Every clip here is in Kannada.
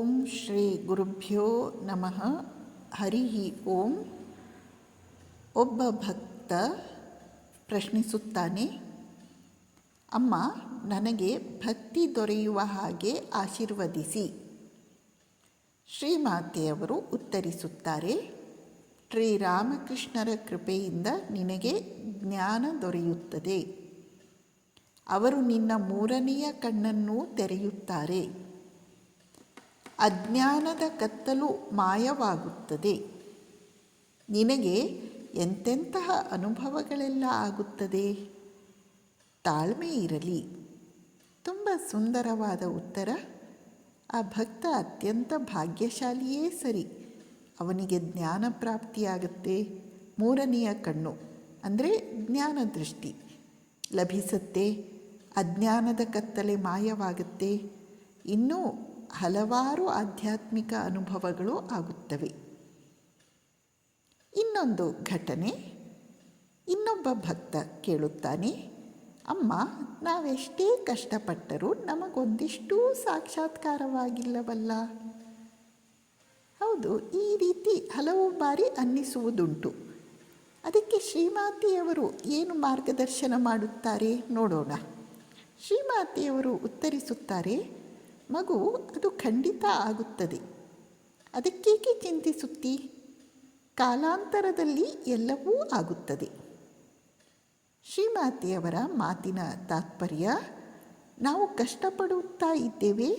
ಓಂ ಶ್ರೀ ಗುರುಭ್ಯೋ ನಮಃ. ಹರಿ ಓಂ. ಒಬ್ಬ ಭಕ್ತ ಪ್ರಶ್ನಿಸುತ್ತಾನೆ, ಅಮ್ಮ, ನನಗೆ ಭಕ್ತಿ ದೊರೆಯುವ ಹಾಗೆ ಆಶೀರ್ವದಿಸಿ. ಶ್ರೀಮಾತೆಯವರು ಉತ್ತರಿಸುತ್ತಾರೆ, ಶ್ರೀರಾಮಕೃಷ್ಣರ ಕೃಪೆಯಿಂದ ನಿನಗೆ ಜ್ಞಾನ ದೊರೆಯುತ್ತದೆ. ಅವರು ನಿನ್ನ ಮೂರನೆಯ ಕಣ್ಣನ್ನು ತೆರೆಯುತ್ತಾರೆ. ಅಜ್ಞಾನದ ಕತ್ತಲು ಮಾಯವಾಗುತ್ತದೆ. ನಿನಗೆ ಎಂತೆಂತಹ ಅನುಭವಗಳೆಲ್ಲ ಆಗುತ್ತದೆ. ತಾಳ್ಮೆ ಇರಲಿ. ತುಂಬ ಸುಂದರವಾದ ಉತ್ತರ. ಆ ಭಕ್ತ ಅತ್ಯಂತ ಭಾಗ್ಯಶಾಲಿಯೇ ಸರಿ. ಅವನಿಗೆ ಜ್ಞಾನ ಪ್ರಾಪ್ತಿಯಾಗುತ್ತೆ. ಮೂರನೆಯ ಕಣ್ಣು ಅಂದರೆ ಜ್ಞಾನ ದೃಷ್ಟಿ ಲಭಿಸುತ್ತೆ. ಅಜ್ಞಾನದ ಕತ್ತಲೆ ಮಾಯವಾಗುತ್ತೆ. ಇನ್ನೂ ಹಲವಾರು ಆಧ್ಯಾತ್ಮಿಕ ಅನುಭವಗಳು ಆಗುತ್ತವೆ. ಇನ್ನೊಂದು ಘಟನೆ. ಇನ್ನೊಬ್ಬ ಭಕ್ತ ಕೇಳುತ್ತಾನೆ, ಅಮ್ಮ, ನಾವೆಷ್ಟೇ ಕಷ್ಟಪಟ್ಟರೂ ನಮಗೊಂದಿಷ್ಟೂ ಸಾಕ್ಷಾತ್ಕಾರವಾಗಿಲ್ಲವಲ್ಲ. ಹೌದು, ಈ ರೀತಿ ಹಲವು ಬಾರಿ ಅನ್ನಿಸುವುದುಂಟು. ಅದಕ್ಕೆ ಶ್ರೀಮಾತೆಯವರು ಏನು ಮಾರ್ಗದರ್ಶನ ಮಾಡುತ್ತಾರೆ ನೋಡೋಣ. ಶ್ರೀಮಾತೆಯವರು ಉತ್ತರಿಸುತ್ತಾರೆ, ಮಗು, ಅದು ಖಂಡಿತ ಆಗುತ್ತದೆ. ಅದಕ್ಕೇಕೆ ಚಿಂತಿಸುತ್ತಿ? ಕಾಲಾಂತರದಲ್ಲಿ ಎಲ್ಲವೂ ಆಗುತ್ತದೆ. ಶ್ರೀಮಾತೆಯವರ ಮಾತಿನ ತಾತ್ಪರ್ಯ, ನಾವು ಕಷ್ಟಪಡುತ್ತಾ ಇದ್ದೇವೆ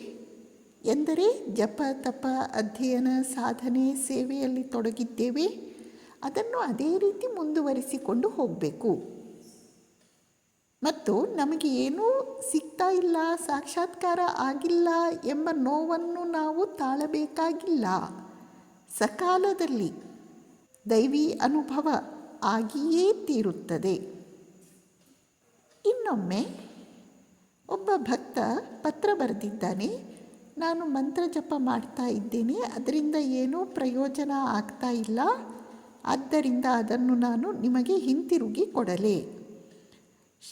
ಎಂದರೆ ಜಪ ತಪ ಅಧ್ಯಯನ ಸಾಧನೆ ಸೇವೆಯಲ್ಲಿ ತೊಡಗಿದ್ದೇವೆ. ಅದನ್ನು ಅದೇ ರೀತಿ ಮುಂದುವರಿಸಿಕೊಂಡು ಹೋಗಬೇಕು. ಮತ್ತು ನಮಗೆ ಏನೂ ಸಿಗ್ತಾ ಇಲ್ಲ, ಸಾಕ್ಷಾತ್ಕಾರ ಆಗಿಲ್ಲ ಎಂಬ ನೋವನ್ನು ನಾವು ತಾಳಬೇಕಾಗಿಲ್ಲ. ಸಕಾಲದಲ್ಲಿ ದೈವಿ ಅನುಭವ ಆಗಿಯೇ ತೀರುತ್ತದೆ. ಇನ್ನೊಮ್ಮೆ ಒಬ್ಬ ಭಕ್ತ ಪತ್ರ ಬರೆದಿದ್ದಾನೆ, ನಾನು ಮಂತ್ರ ಜಪ ಮಾಡ್ತಾ ಇದ್ದೇನೆ, ಅದರಿಂದ ಏನೂ ಪ್ರಯೋಜನ ಆಗ್ತಾ ಇಲ್ಲ, ಆದ್ದರಿಂದ ಅದನ್ನು ನಾನು ನಿಮಗೆ ಹಿಂತಿರುಗಿ ಕೊಡಲೇ.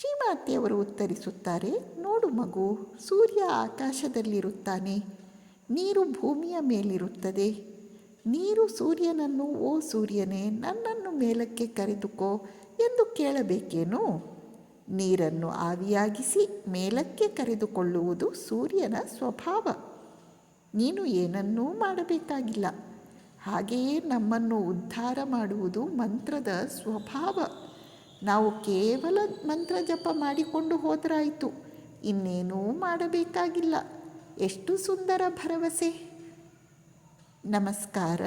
ಶ್ರೀಮಾತೆಯವರು ಉತ್ತರಿಸುತ್ತಾರೆ, ನೋಡು ಮಗು, ಸೂರ್ಯ ಆಕಾಶದಲ್ಲಿರುತ್ತಾನೆ, ನೀರು ಭೂಮಿಯ ಮೇಲಿರುತ್ತದೆ. ನೀರು ಸೂರ್ಯನನ್ನು, ಓ ಸೂರ್ಯನೇ, ನನ್ನನ್ನು ಮೇಲಕ್ಕೆ ಕರೆದುಕೋ ಎಂದು ಕೇಳಬೇಕೇನೋ? ನೀರನ್ನು ಆವಿಯಾಗಿಸಿ ಮೇಲಕ್ಕೆ ಕರೆದುಕೊಳ್ಳುವುದು ಸೂರ್ಯನ ಸ್ವಭಾವ. ನೀನು ಏನನ್ನೂ ಮಾಡಬೇಕಾಗಿಲ್ಲ. ಹಾಗೆಯೇ ನಮ್ಮನ್ನು ಉದ್ಧಾರ ಮಾಡುವುದು ಮಂತ್ರದ ಸ್ವಭಾವ. ನಾವು ಕೇವಲ ಮಂತ್ರ ಜಪ ಮಾಡಿಕೊಂಡು ಹೋದರಾಯಿತು, ಇನ್ನೇನೂ ಮಾಡಬೇಕಾಗಿಲ್ಲ. ಎಷ್ಟು ಸುಂದರ ಭರವಸೆ. ನಮಸ್ಕಾರ.